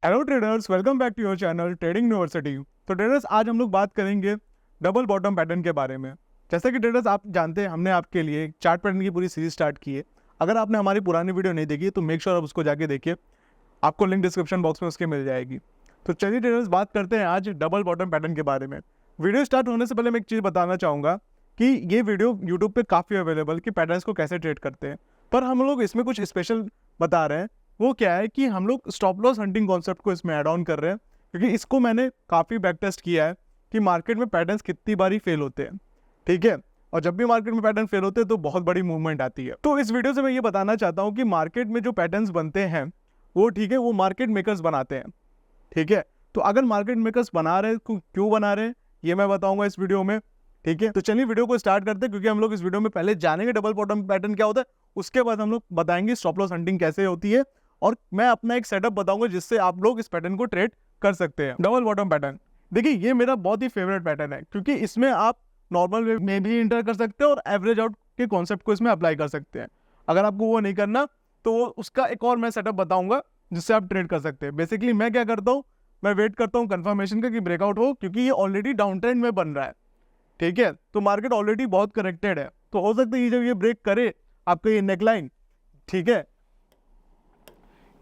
Hello traders, welcome back to your channel trading university. तो traders, आज हम लोग बात करेंगे डबल बॉटम पैटर्न के बारे में। जैसा कि ट्रेडर्स आप जानते हैं, हमने आपके लिए चार्ट पैटर्न की पूरी सीरीज स्टार्ट की है। अगर आपने हमारी पुरानी वीडियो नहीं देखी तो मेक श्योर आप उसको जाके देखिए, आपको लिंक डिस्क्रिप्शन बॉक्स में उसकी मिल जाएगी। तो चलिए ट्रेडर्स, बात करते हैं आज डबल बॉटम पैटर्न के बारे में। वीडियो स्टार्ट होने से पहले मैं एक चीज़ बताना चाहूँगा कि ये वीडियो यूट्यूब पे काफ़ी अवेलेबल कि पैटर्न्स को कैसे ट्रेड करते हैं, पर हम लोग इसमें कुछ स्पेशल बता रहे हैं। वो क्या है कि हम लोग स्टॉप लॉस हंटिंग कॉन्सेप्ट को इसमें ऐड ऑन कर रहे हैं, क्योंकि इसको मैंने काफ़ी बैक टेस्ट किया है कि मार्केट में पैटर्न्स कितनी बारी फेल होते हैं। ठीक है, और जब भी मार्केट में पैटर्न फेल होते हैं तो बहुत बड़ी मूवमेंट आती है। तो इस वीडियो से मैं ये बताना चाहता हूँ कि मार्केट में जो पैटर्न्स बनते हैं वो ठीक है, वो मार्केट मेकर्स बनाते हैं। ठीक है, तो अगर मार्केट मेकर्स बना रहे हैं, क्यों बना रहे हैं, ये मैं बताऊंगा इस वीडियो में। ठीक है, तो चलिए वीडियो को स्टार्ट करते हैं, क्योंकि हम लोग इस वीडियो में पहले जानेंगे डबल बॉटम पैटर्न क्या होता है, उसके बाद हम लोग बताएंगे स्टॉप लॉस हंटिंग कैसे होती है, और मैं अपना एक सेटअप बताऊंगा जिससे आप लोग इस पैटर्न को ट्रेड कर सकते हैं। डबल बॉटम पैटर्न, देखिए ये मेरा बहुत ही फेवरेट पैटर्न है, क्योंकि इसमें आप नॉर्मल वे में भी इंटर कर सकते हैं और एवरेज आउट के कॉन्सेप्ट को इसमें अप्लाई कर सकते हैं। अगर आपको वो नहीं करना तो उसका एक और मैं सेटअप बताऊंगा जिससे आप ट्रेड कर सकते हैं। बेसिकली मैं क्या करता हूँ, मैं वेट करता हूँ कंफर्मेशन का कि ब्रेकआउट हो, क्योंकि ये ऑलरेडी डाउन ट्रेंड में बन रहा है। ठीक है, तो मार्केट ऑलरेडी बहुत करेक्टेड है, तो हो सकता है ये जब ये ब्रेक करे आपका ये नेकलाइन, ठीक है,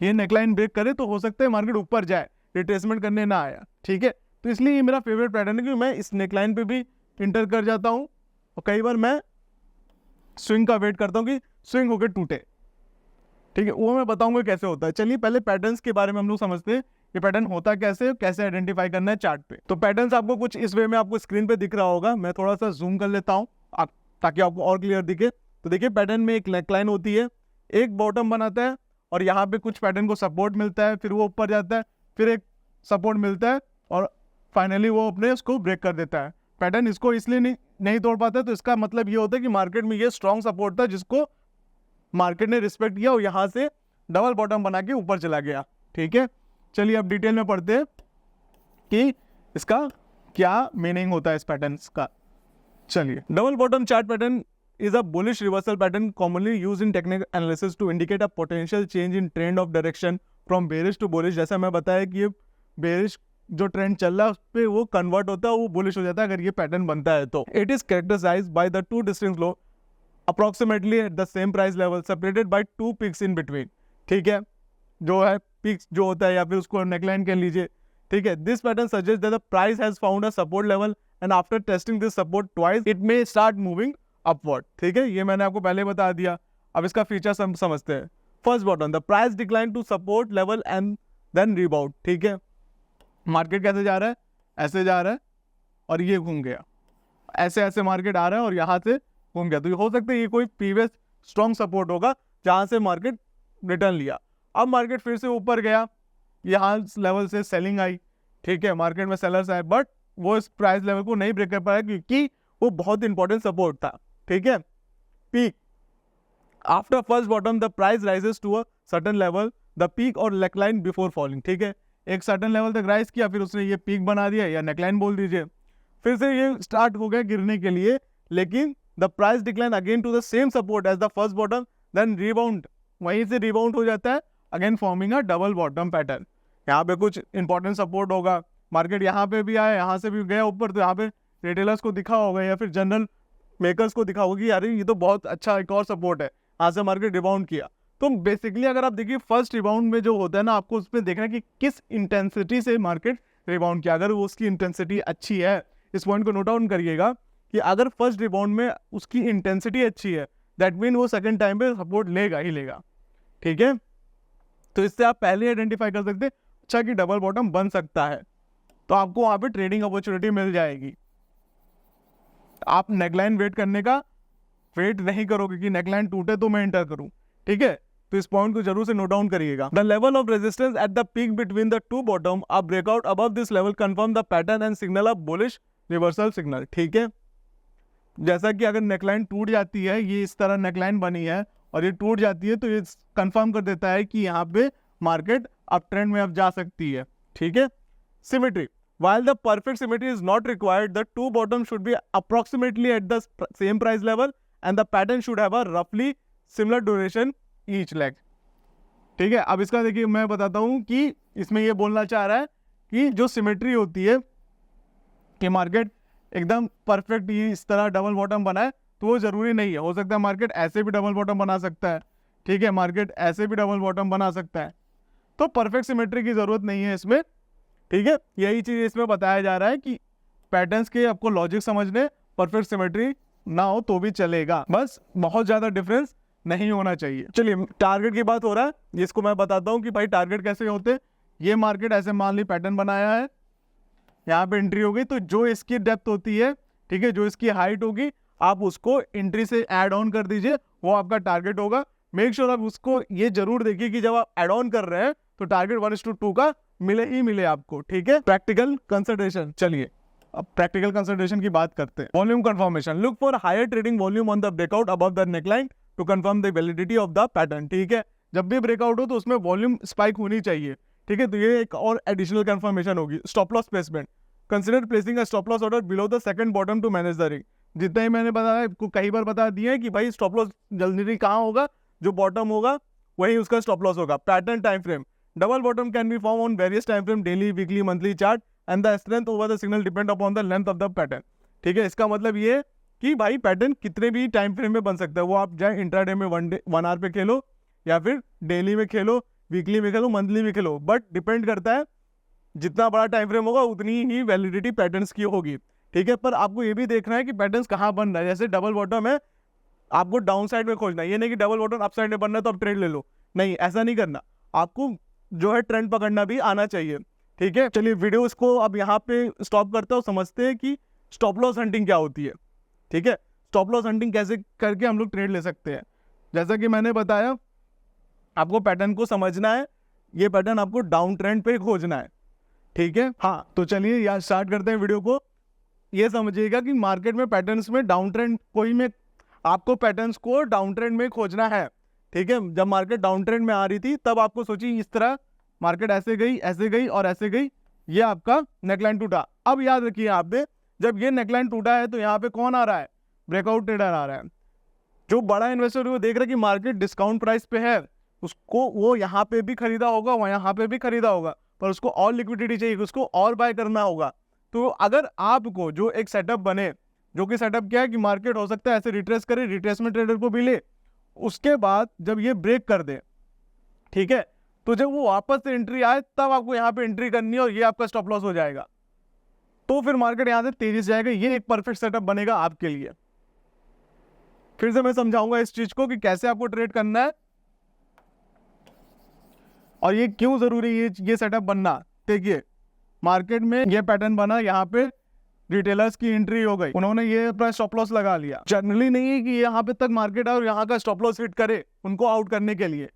ये नेकलाइन ब्रेक करे तो हो सकता है मार्केट ऊपर जाए, रिट्रेसमेंट करने ना आया। ठीक है, तो इसलिए ये मेरा फेवरेट पैटर्न है कि मैं इस नेकलाइन पे भी इंटर कर जाता हूँ, और कई बार मैं स्विंग का वेट करता हूँ कि स्विंग होकर टूटे। ठीक है, वो मैं बताऊंगा कैसे होता है। चलिए पहले पैटर्न्स के बारे में हम लोग समझते हैं, ये पैटर्न होता कैसे, कैसे आइडेंटिफाई करना है चार्ट पे। तो पैटर्न्स आपको कुछ इस वे में आपको स्क्रीन पे दिख रहा होगा, मैं थोड़ा सा जूम कर लेता हूँ ताकि आपको और क्लियर दिखे। तो देखिए, पैटर्न में एक नेकलाइन होती है, एक बॉटम बनाता है, और यहाँ पे कुछ पैटर्न को सपोर्ट मिलता है, फिर वो ऊपर जाता है, फिर एक सपोर्ट मिलता है, और फाइनली वो अपने उसको ब्रेक कर देता है। पैटर्न इसको इसलिए नहीं तोड़ पाता, तो इसका मतलब ये होता है कि मार्केट में ये स्ट्रॉन्ग सपोर्ट था जिसको मार्केट ने रिस्पेक्ट किया और यहाँ से डबल बॉटम बना के ऊपर चला गया। ठीक है, चलिए अब डिटेल में पढ़ते हैं कि इसका क्या मीनिंग होता है इस पैटर्न का। चलिए, double bottom chart pattern is a bullish reversal pattern commonly used in technical analysis to indicate a potential change in trend of direction from bearish to bullish। जैसा मैं बताया कि ये bearish जो ट्रेंड चल रहा है उस पर वो कन्वर्ट होता है, वो बुलिश हो जाता है अगर ये पैटर्न बनता है तो। It is characterised by the two distinct low approximately at the same price level separated by two peaks in between. ठीक है, जो है पिक्स जो होता है, या फिर उसको नेकलाइन कह लीजिए। ठीक है, this pattern suggest that the price has found a support level and after testing this support twice it may start moving upward. ठीक है, ये मैंने आपको पहले बता दिया। अब इसका फीचर समझते हैं। First bottom, the price decline to support level and then rebound. ठीक है, मार्केट कैसे जा रहा है, ऐसे जा रहा है और ये घूम गया, ऐसे ऐसे मार्केट आ रहा है और यहाँ से घूम गया। तो ये हो सकता है ये कोई प्रीवियस स्ट्रॉन्ग सपोर्ट होगा जहाँ से मार्केट रिटर्न लिया। अब मार्केट फिर से ऊपर गया, यहाँ लेवल से सेलिंग आई। ठीक है, मार्केट में सेलर्स आए, बट वो इस प्राइस लेवल को नहीं ब्रेक कर पाया क्योंकि वो बहुत इंपॉर्टेंट सपोर्ट था। ठीक है, peak after first bottom the price rises to a certain level the peak और नेकलाइन बिफोर फॉलिंग। ठीक है, एक सर्टेन लेवल तक राइज किया, फिर उसने ये पीक बना दिया या नेकलाइन बोल दीजिए, फिर से ये स्टार्ट हो गया गिरने के लिए, लेकिन the price decline again to the same support as the first bottom, then rebound, वहीं से रिबाउंड हो जाता है again forming a double bottom pattern. यहाँ पे कुछ इंपॉर्टेंट सपोर्ट होगा, मार्केट यहाँ पे भी आया, यहाँ से भी गया ऊपर, तो यहाँ पे रिटेलर्स को दिखा होगा या फिर जनरल मेकर्स को दिखा होगा कि यार ये तो बहुत अच्छा एक और सपोर्ट है, यहाँ से मार्केट रिबाउंड किया। तो बेसिकली अगर आप देखिए फर्स्ट रिबाउंड में जो होता है ना, आपको उसमें देखना है कि किस इंटेंसिटी से मार्केट रिबाउंड किया। अगर वो उसकी इंटेंसिटी अच्छी है, इस पॉइंट को नोट डाउन करिएगा कि अगर फर्स्ट रिबाउंड में उसकी इंटेंसिटी अच्छी है, दैट मीन वो सेकंड टाइम पे सपोर्ट लेगा ही लेगा। ठीक है, तो इससे आप पहले आइडेंटिफाई कर सकते हैं अच्छा कि डबल बॉटम बन सकता है, तो आपको वहाँ पे ट्रेडिंग अपॉर्चुनिटी मिल जाएगी। आप नेकलाइन वेट करने का वेट नहीं करोगे कि नेकलाइन टूटे तो मैं एंटर करूं। ठीक है, तो इस पॉइंट को जरूर से नोट डाउन करिएगा। The level of resistance at the peak between the two bottom a breakout above this level confirm the pattern and signal a bullish reversal signal. ठीक है, जैसा कि अगर नेकलाइन टूट जाती है, ये इस तरह नेकलाइन बनी है और ये टूट जाती है, तो ये कंफर्म कर देता है कि यहाँ पे मार्केट अप ट्रेंड में अब जा सकती है। ठीक है, symmetry, while the perfect symmetry is not required, the two bottoms should be approximately at the same price level and the pattern should have a roughly similar duration each leg। ठीक है, अब इसका देखिए मैं बताता हूँ कि इसमें ये बोलना चाह रहा है कि जो सिमेट्री होती है कि मार्केट एकदम परफेक्ट ये इस तरह डबल बॉटम बनाए, तो वो जरूरी नहीं है। हो सकता है मार्केट ऐसे भी डबल बॉटम बना सकता है, ठीक है, मार्केट ऐसे भी डबल बॉटम बना सकता है। तो परफेक्ट सिमेट्री की जरूरत नहीं है इसमें, ठीक है। यही चीज इसमें बताया जा रहा है कि पैटर्न्स के आपको लॉजिक समझने, परफेक्ट सिमेट्री ना हो तो भी चलेगा, बस बहुत ज्यादा डिफरेंस नहीं होना चाहिए। चलिए टारगेट की बात हो रहा है, इसको मैं बताता हूँ कि भाई टारगेट कैसे होते हैं। ये मार्केट ऐसे मान ली पैटर्न बनाया है, यहाँ पे एंट्री होगी, तो जो इसकी डेप्थ होती है, ठीक है, जो इसकी हाइट होगी, आप उसको एंट्री से ऐड ऑन कर दीजिए, वो आपका टारगेट होगा। मेक श्योर आप उसको ये जरूर देखिए कि जब आप ऐड ऑन कर रहे हैं तो टारगेट 1:2 का मिले ही मिले आपको, ठीक है। प्रैक्टिकल कंसिडरेशन, चलिए अब प्रैक्टिकल कंसिडरेशन की बात करते हैं। Volume confirmation, look for higher trading volume on the breakout above the neckline to confirm the validity of the pattern, ठीक है। जब भी ब्रेकआउट हो तो उसमें वॉल्यूम स्पाइक होनी चाहिए, ठीक है। तो ये एक और एडिशनल कंफर्मेशन होगी। Stop loss placement, consider placing a stop loss order below the second bottom to manage the risk. जितना ही मैंने बताया, कई बार बता दिया है कि भाई स्टॉप लॉस जल्दी कहाँ होगा, जो बॉटम होगा वही उसका स्टॉप लॉस होगा। Pattern time frame, double bottom can be form on various time frame, daily, weekly, monthly chart, and the strength over the signal depend upon the length of the pattern, ठीक है। इसका मतलब ये कि भाई pattern कितने भी टाइम फ्रेम में बन सकता है, वो आप चाहे इंट्राडे में 1 आवर पे खेलो, या फिर डेली में खेलो, वीकली में खेलो, मंथली में खेलो, बट डिपेंड करता है जितना बड़ा टाइम फ्रेम होगा उतनी ही वैलिडिटी पैटर्न्स की होगी, ठीक है। पर आपको ये भी देखना है कि पैटर्न्स कहाँ बन रहा है। जैसे डबल बॉटम है, आपको डाउन साइड में खोजना है, ये नहीं कि डबल बॉटम अप साइड में बनना है तो आप ट्रेड ले लो, नहीं, ऐसा नहीं करना। आपको जो है ट्रेंड पकड़ना भी आना चाहिए, ठीक है। चलिए वीडियो इसको अब यहाँ पे स्टॉप करते हो, समझते हैं कि स्टॉप लॉस हंटिंग क्या होती है, ठीक है। स्टॉप लॉस हंटिंग कैसे करके हम लोग ट्रेड ले सकते हैं। जैसा कि मैंने बताया, आपको पैटर्न को समझना है, ये पैटर्न आपको डाउन ट्रेंड पे खोजना है, ठीक है। हाँ, तो चलिए यहाँ स्टार्ट करते हैं वीडियो को। ये समझिएगा कि मार्केट में पैटर्न्स में डाउन ट्रेंड कोई में आपको पैटर्न्स को डाउन ट्रेंड में खोजना है, ठीक है। जब मार्केट डाउन ट्रेंड में आ रही थी तब आपको सोचिए इस तरह मार्केट ऐसे गई और ऐसे गई, ये आपका नेकलाइन टूटा। अब याद रखिए यहाँ पे, जब ये नेकलाइन टूटा है तो यहाँ पे कौन आ रहा है, ब्रेकआउट ट्रेडर आ रहा है। जो बड़ा इन्वेस्टर वो देख रहा है कि मार्केट डिस्काउंट प्राइस पे है, उसको वो यहाँ पे भी खरीदा होगा, वह यहाँ पे भी खरीदा होगा, पर उसको और लिक्विडिटी चाहिए, उसको और बाय करना होगा। तो अगर आपको जो एक सेटअप बने, जो कि सेटअप क्या है कि मार्केट हो सकता है ऐसे रिट्रेस करे, रिट्रेसमेंट ट्रेडर को भी ले, उसके बाद जब ये ब्रेक कर दे, ठीक है, तो जब वो वापस से एंट्री आए तब आपको यहाँ पे एंट्री करनी है और ये आपका स्टॉप लॉस हो जाएगा। तो फिर मार्केट यहाँ से तेजी से जाएगा, ये एक परफेक्ट सेटअप बनेगा आपके लिए। फिर से मैं समझाऊंगा इस चीज को कि कैसे आपको ट्रेड करना है और ये क्यों जरूरी है ये सेटअप बनना। देखिए मार्केट में ये पैटर्न बना, यहाँ पे रिटेलर्स की एंट्री हो गई, उन्होंने ये अपना स्टॉप लॉस लगा लिया। जनरली नहीं है कि यहाँ पे तक मार्केट आए और यहाँ का स्टॉप लॉस हिट करे उनको आउट करने के लिए।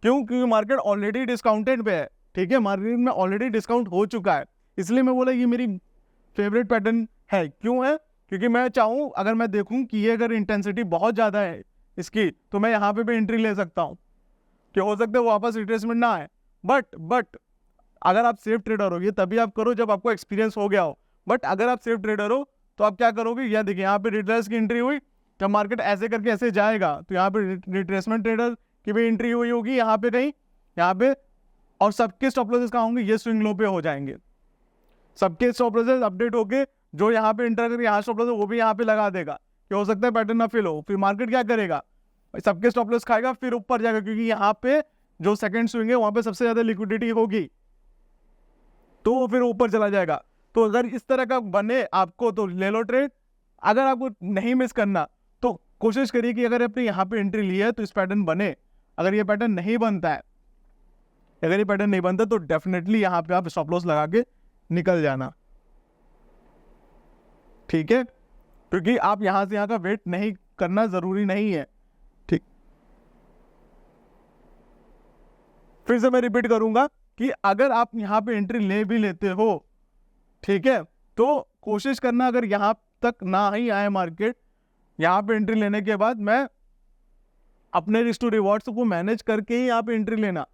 क्यों? क्योंकि मार्केट ऑलरेडी डिस्काउंटेड पे है, ठीक है, मार्केट में ऑलरेडी डिस्काउंट हो चुका है। इसलिए मैं बोला ये मेरी फेवरेट पैटर्न है। क्यों है? क्योंकि मैं चाहूँ, अगर मैं देखूँ कि ये अगर इंटेंसिटी बहुत ज़्यादा है इसकी, तो मैं यहाँ पे भी एंट्री ले सकता हूँ कि हो सकता है वो वापस रिट्रेसमेंट ना आए। बट अगर आप सेफ ट्रेडर हो, ये तभी आप करो जब आपको एक्सपीरियंस हो गया हो। बट अगर आप सेफ ट्रेडर हो तो आप क्या करोगे, या देखिए यहाँ पे रिटेलर्स की एंट्री हुई, जब मार्केट ऐसे करके ऐसे जाएगा तो यहाँ पे रिट्रेसमेंट ट्रेडर की भी एंट्री हुई होगी यहाँ पे कहीं, यहाँ पे, और सबके स्टॉप लॉसेस कहाँ होंगे, ये स्विंग लो पे हो जाएंगे। सबके स्टॉप लॉसेस अपडेट होके जो यहाँ पे एंटर करके यहाँ स्टॉप लॉस वो भी यहाँ पे लगा देगा कि हो सकता है पैटर्न ना फिल हो। फिर मार्केट क्या करेगा, सबके स्टॉप लॉस खाएगा, फिर ऊपर जाएगा, क्योंकि यहाँ पे जो सेकंड स्विंग है वहां पे सबसे ज्यादा लिक्विडिटी होगी, तो वो फिर ऊपर चला जाएगा। तो अगर इस तरह का बने आपको तो ले लो ट्रेड। अगर आपको नहीं मिस करना तो कोशिश करिए कि अगर आपने यहाँ पे एंट्री ली है तो इस पैटर्न बने। अगर ये पैटर्न नहीं बनता है, अगर ये पैटर्न नहीं बनता तो डेफिनेटली यहाँ पे आप स्टॉप लॉस लगा के निकल जाना, ठीक है, क्योंकि आप यहां से यहां का वेट नहीं करना जरूरी नहीं है, ठीक। फिर से मैं रिपीट करूंगा कि अगर आप यहां पे एंट्री ले भी लेते हो, ठीक है, तो कोशिश करना अगर यहां तक ना ही आए मार्केट, यहां पे एंट्री लेने के बाद मैं अपने रिस्क टू रिवॉर्ड्स को मैनेज करके ही यहाँ पे एंट्री लेना,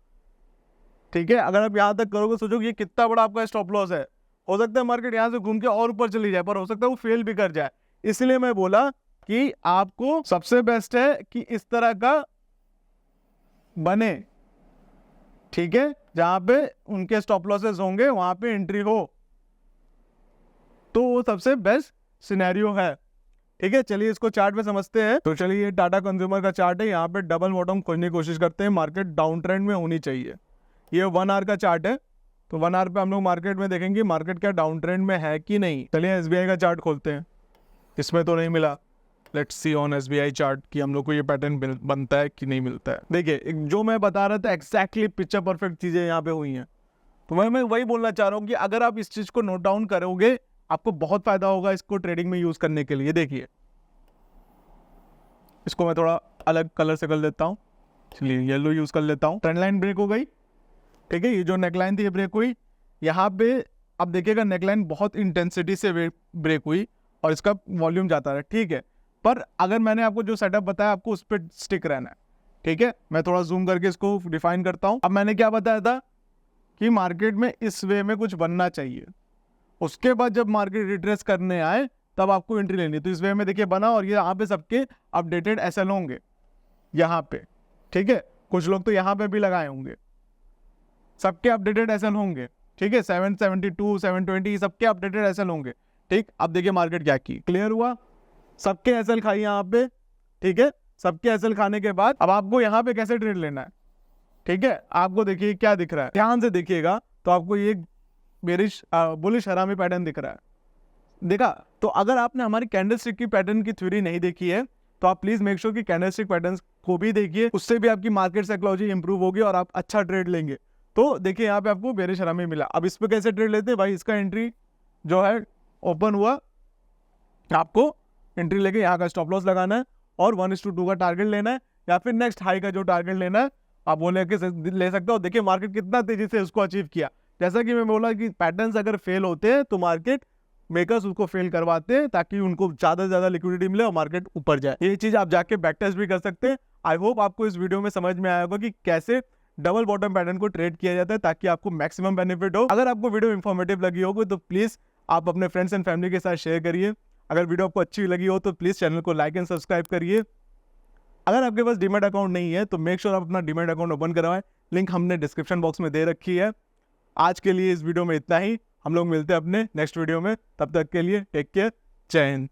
ठीक है। अगर आप यहां तक करोगे, सोचो कि ये कितना बड़ा आपका स्टॉप लॉस है, हो सकता है मार्केट यहां से घूम के और ऊपर चली जाए, पर हो सकता है वो फेल भी कर जाए। इसलिए मैं बोला कि आपको सबसे बेस्ट है कि इस तरह का बने, ठीक है, जहां पे उनके स्टॉप लॉसेस होंगे वहां पे एंट्री हो, तो वो सबसे बेस्ट सिनेरियो है। ठीक है, चलिए इसको चार्ट में समझते हैं। तो चलिए ये टाटा कंज्यूमर का चार्ट है, यहाँ पे डबल बॉटम खोजने की कोशिश करते हैं, मार्केट डाउन ट्रेंड में होनी चाहिए। ये 1 आवर का चार्ट है, तो 1 आवर पे हम लोग मार्केट में देखेंगे मार्केट क्या डाउन ट्रेंड में है कि नहीं। चलिए SBI का चार्ट खोलते हैं, इसमें तो नहीं मिला। Let's see on SBI chart कि हम लोग को ये पैटर्न बनता है कि नहीं मिलता है। देखिए जो मैं बता रहा था एग्जैक्टली पिक्चर परफेक्ट चीजें यहाँ पे हुई हैं। तो मैं वही बोलना चाह रहा हूँ कि अगर आप इस चीज को नोट डाउन करोगे आपको बहुत फायदा होगा इसको ट्रेडिंग में यूज करने के लिए। देखिए इसको मैं थोड़ा अलग कलर से कर देता हूँ, चलिए येलो यूज कर लेता हूँ। ट्रेंड लाइन ब्रेक हो गई, ठीक है, ये जो नेकलाइन थी ये ब्रेक हुई। यहाँ पे अब देखिएगा नेकलाइन बहुत इंटेंसिटी से ब्रेक हुई और इसका वॉल्यूम जाता रहा, ठीक है। पर अगर मैंने आपको जो सेटअप बताया आपको उस पर स्टिक रहना है, ठीक है। मैं थोड़ा जूम करके इसको डिफाइन करता हूँ। अब मैंने क्या बताया था कि मार्केट में इस वे में कुछ बनना चाहिए, उसके बाद जब मार्केट रिट्रेस करने आए तब आपको एंट्री लेनी। तो इस वे में देखिए बना और ये यहाँ पे सबके अपडेटेड SL होंगे यहाँ पे, ठीक है। कुछ लोग तो यहाँ पे भी लगाए होंगे, सबके अपडेटेड SL होंगे, ठीक है। 772 720 सबके अपडेटेड SL होंगे, ठीक। अब देखिए मार्केट क्या की, क्लियर हुआ, सबके SL खाई यहाँ पे, ठीक है। सबके SL खाने के बाद अब आपको यहाँ पे कैसे ट्रेड लेना है, ठीक है। आपको देखिए क्या दिख रहा है, ध्यान से देखिएगा तो आपको ये बेरिश बुलिश हरामी पैटर्न दिख रहा है, देखा। तो अगर आपने हमारी कैंडलस्टिक की पैटर्न की थ्योरी नहीं देखी है तो आप प्लीज मेक श्योर कि कैंडलस्टिक पैटर्न्स को भी देखिए, उससे भी आपकी मार्केट साइकोलॉजी इंप्रूव होगी और आप अच्छा ट्रेड लेंगे। तो देखिए यहाँ पे आपको बेरिश हरामी मिला। अब इस पे कैसे ट्रेड लेते हैं भाई, इसका एंट्री जो है ओपन हुआ, आपको एंट्री लेके यहाँ का स्टॉप लॉस लगाना है और 1:2 का टारगेट लेना है, या फिर नेक्स्ट हाई का जो टारगेट लेना है आप वो लेके ले सकते हो। देखिए मार्केट कितना तेजी से उसको अचीव किया। जैसा कि मैं बोला कि पैटर्न्स अगर फेल होते हैं तो मार्केट मेकर्स उसको फेल करवाते हैं ताकि उनको ज्यादा से ज्यादा लिक्विडिटी मिले और मार्केट ऊपर जाए। ये चीज आप जाके बैक टेस्ट भी कर सकते हैं। आई होप आपको इस वीडियो में समझ में आया होगा कि कैसे डबल बॉटम पैटर्न को ट्रेड किया जाता है ताकि आपको मैक्सिमम बेनिफिट हो। अगर आपको वीडियो इंफॉर्मेटिव लगी होगी तो प्लीज आप अपने फ्रेंड्स एंड फैमिली के साथ शेयर करिए। अगर वीडियो आपको अच्छी लगी हो तो प्लीज चैनल को लाइक एंड सब्सक्राइब करिए। अगर आपके पास डीमैट अकाउंट नहीं है तो मेक श्योर आप अपना डीमैट अकाउंट ओपन करवाएं, लिंक हमने डिस्क्रिप्शन बॉक्स में दे रखी है। आज के लिए इस वीडियो में इतना ही, हम लोग मिलते हैं अपने नेक्स्ट वीडियो में, तब तक के लिए टेक केयर, जय हिंद।